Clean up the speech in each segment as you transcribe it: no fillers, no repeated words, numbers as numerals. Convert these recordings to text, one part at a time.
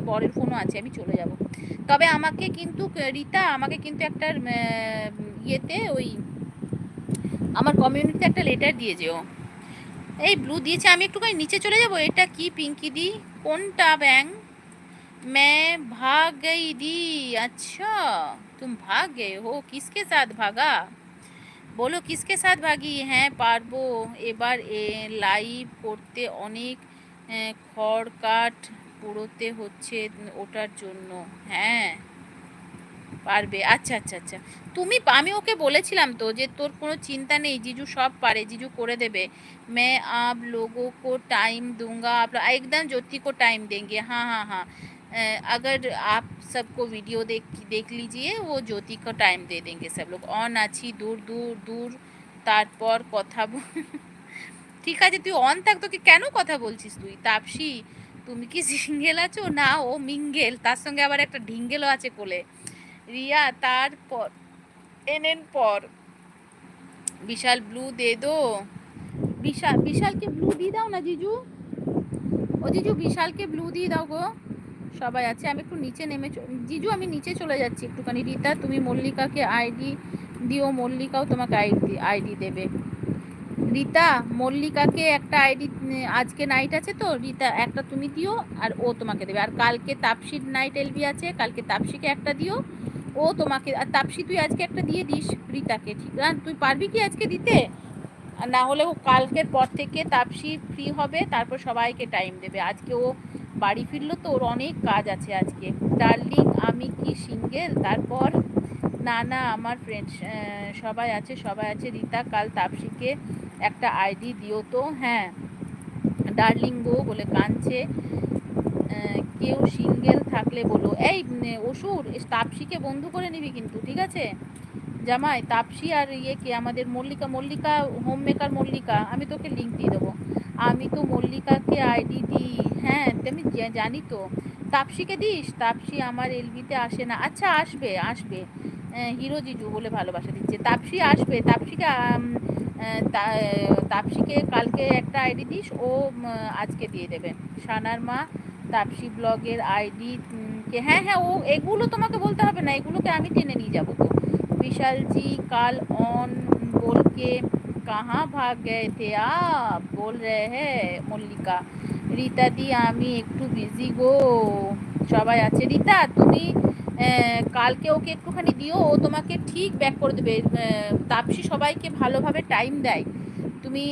বরের ফোনও আছে, আমি চলে যাব। তবে আমাকে কিন্তু রিতা, আমাকে কিন্তু একটা ইয়েতে ওই আমার কমিউনিটিতে একটা লেটার দিয়ে যেও। এই ব্লু দিয়েছে, আমি একটুখানি নিচে চলে যাব। এটা কি পিঙ্কি দি? কোনটা ব্যাং? मैं भाग गई दी। अच्छा, तुम भाग गए हो, किसके साथ भागा? বলো কিসকে সাথ ভাগি? হ্যাঁ পারবো। এবার লাইভ করতে অনেক খড় কাঠ পুড়োতে হচ্ছে ওটার জন্য। হ্যাঁ পারবে। আচ্ছা আচ্ছা আচ্ছা, তুমি, আমি ওকে বলেছিলাম তো যে তোর কোনো চিন্তা নেই, জিজু সব পারে, জিজু করে দেবে। मैं आप लोगों को टाइम दूंगा, आप एकदम ज्योति को टाइम देंगे। हाँ हाँ हाँ, अगर आप सबको वीडियो देख लीजिए, वो ज्योति को टाइम दे देंगे सब लोग। অন আছি, দূর দূর দূর, তারপর কথা ঠিক আছে তুই অন থাক, তোকে কেন কথা বলছিস তুই? তাপসী তুমি কি সিঙ্গেল আছো? না ও মিঙ্গেল, তার সঙ্গে আবার একটা ঢিঙ্গেলও আছে কোলে। রিয়া তারপর এনএন পর বিশাল ব্লু দে দো। বিশালকে ব্লু দিয়ে দাও না জিজু। ও জিজু বিশালকে ব্লু দিয়ে দাও গো। সবাই আছে, আমি একটু নিচে নেমে জিজু আমি নিচে চলে যাচ্ছি একটুখানি। রিতা তুমি মল্লিকাকে আইডি দিও, মল্লিকাও তোমাকে আইডি দেবে। রিতা মল্লিকাকে একটা আইডি, আজকে নাইট আছে তো রিতা একটা তুমি দিও, আর ও তোমাকে দেবে। আর কালকে তাপসির নাইট এলবি আছে, কালকে তাপসিকে একটা দিও, ও তোমাকে। আর তাপসি তুই আজকে একটা দিয়ে দিস রিতাকে, ঠিক না? তুই পারবি কি আজকে দিতে? আর না হলে ও কালকের পর থেকে তাপসি ফ্রি হবে, তারপর সবাইকে টাইম দেবে। আজকে ও বাড়ি ফিরলো তো, ওর অনেক কাজ আছে আজকে। ডার্লিং আমি কি সিঙ্গেল? তারপর না না আমার ফ্রেন্ড সবাই আছে, সবাই আছে। রিতা কাল তাপসিকে একটা আইডি দিও তো। হ্যাঁ ডার্লিং গো বলে কাঁদছে। কেউ সিঙ্গেল থাকলে বলো। এই অসুর, তাপসিকে বন্ধু করে নিবি কিন্তু, ঠিক আছে জামাই? তাপসি আর ইয়েকে আমাদের মল্লিকা, মল্লিকা হোম মেকার মল্লিকা, আমি তোকে লিঙ্ক দিয়ে দেবো। আমি তো মল্লিকাকে আইডি দিই। হ্যাঁ আমি জানি তো। তাপসিকে দিস? তাপসি আমার এলবিতে আসে না। আচ্ছা আসবে আসবে, হিরো জিজু বলে ভালোবাসা দিচ্ছে। তাপসি আসবে, তাপসিকে তাপসিকে কালকে একটা আইডি দিস, ও আজকে দিয়ে দেবে। সানার মা তাপসি ব্লগের আইডি কে? হ্যাঁ হ্যাঁ, ও এগুলো তোমাকে বলতে হবে না, এগুলোকে আমি টেনে নিয়ে যাবো তো। विशाल जी कल ऑन बोल के कहाँ भाग गए थे आप? बोल रहे हैं মল্লিকা। রিতা দি আমি একটু বিজি গো। সবাই আছে। রিতা তুমি কালকে ওকে একটুখানি দিও, ও তোমাকে ঠিক ব্যাক করে দেবে। তাপসি সবাইকে ভালোভাবে টাইম দেয়, তুমি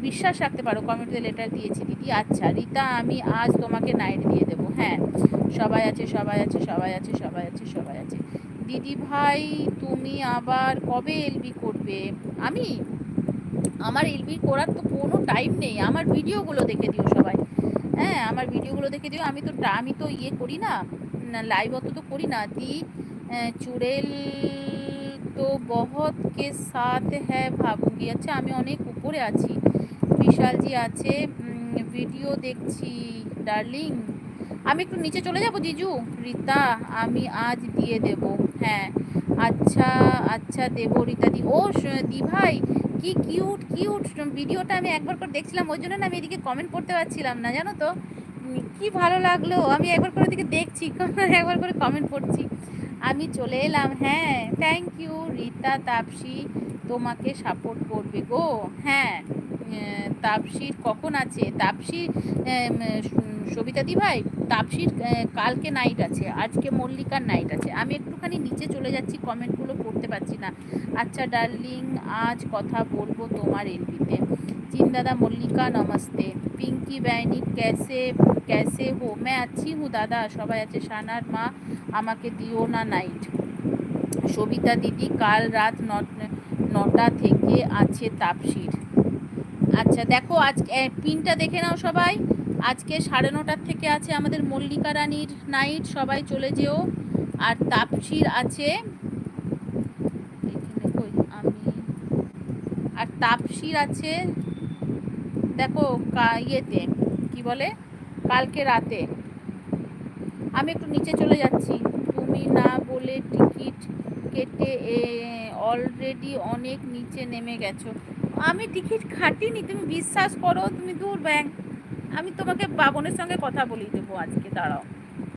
বিশ্বাস রাখতে পারো। কমিউনিটি লেটার দিয়েছি দিদি। আচ্ছা রিতা আমি আজ তোমাকে নাইট দিয়ে দেবো। হ্যাঁ সবাই আছে সবাই আছে সবাই আছে সবাই আছে সবাই আছে। দিদি ভাই তুমি আবার কবে এলবি করবে? আমি, আমার এলবি করার তো কোনো টাইম নেই। আমার ভিডিওগুলো দেখে দিও সবাই। হ্যাঁ আমার ভিডিওগুলো দেখে দিও। আমি তো ইয়ে করি না, লাইভ অত তো করি না। দি চুড়েল তো বহুত কে সাথ হ্যাঁ ভাবুঙ্গি। আচ্ছা আমি অনেক উপরে আছি। বিশালজি আছে, ভিডিও দেখছি ডার্লিং। আমি একটু নিচে চলে যাব জিজু। রিতা আমি আজ দিয়ে দেব। হ্যাঁ আচ্ছা আচ্ছা দেবো রিতা দি। ও দি ভাই কি কিউট কিউট ভিডিওটা আমি একবার করে দেখছিলাম, ওই জন্য না আমি এদিকে কমেন্ট করতে পারছিলাম না, জানো তো। কি ভালো লাগলো, আমি একবার করে ওদিকে দেখছি, একবার করে কমেন্ট করছি। আমি চলে এলাম। হ্যাঁ থ্যাংক ইউ রিতা। তাপসি তোমাকে সাপোর্ট করবে গো। হ্যাঁ তাপসির কখন আছে? তাপসি সবিতা দি ভাই তাপসির কালকে নাইট আছে, আজকে মল্লিকার নাইট আছে। আমি একটুখানি নিচে চলে যাচ্ছি, কমেন্টগুলো পড়তে পারছি না। আচ্ছা ডার্লিং আজ কথা বলবো তোমার এলবিতে। চিন দাদা মল্লিকা নমস্তে। পিঙ্কি बैनी कैसे कैसे हो? मैं अच्छी हूँ দাদা, সবাই আছে। সানার মা আমাকে দিও না নাইট। সবিতা দিদি কাল রাত 9টা থেকে আছে তাপসির। আচ্ছা দেখো আজ পিনটা দেখে নাও সবাই। আজকে 9:30 থেকে আছে আমাদের মল্লিকা রানীর নাইট, সবাই চলে যেও। আর তাপসির আছে আমি, আর তাপসির আছে দেখো ইয়েতে কি বলে কালকে রাতে। আমি একটু নিচে চলে যাচ্ছি। তুমি না বলে টিকিট কেটে অলরেডি অনেক নিচে নেমে গেছো। আমি টিকিট কাটিনি, তুমি বিশ্বাস করো। তুমি দূর ব্যাং, আমি তোমাকে বাবনের সঙ্গে কথা বলিয়ে দেবো আজকে, দাঁড়াও।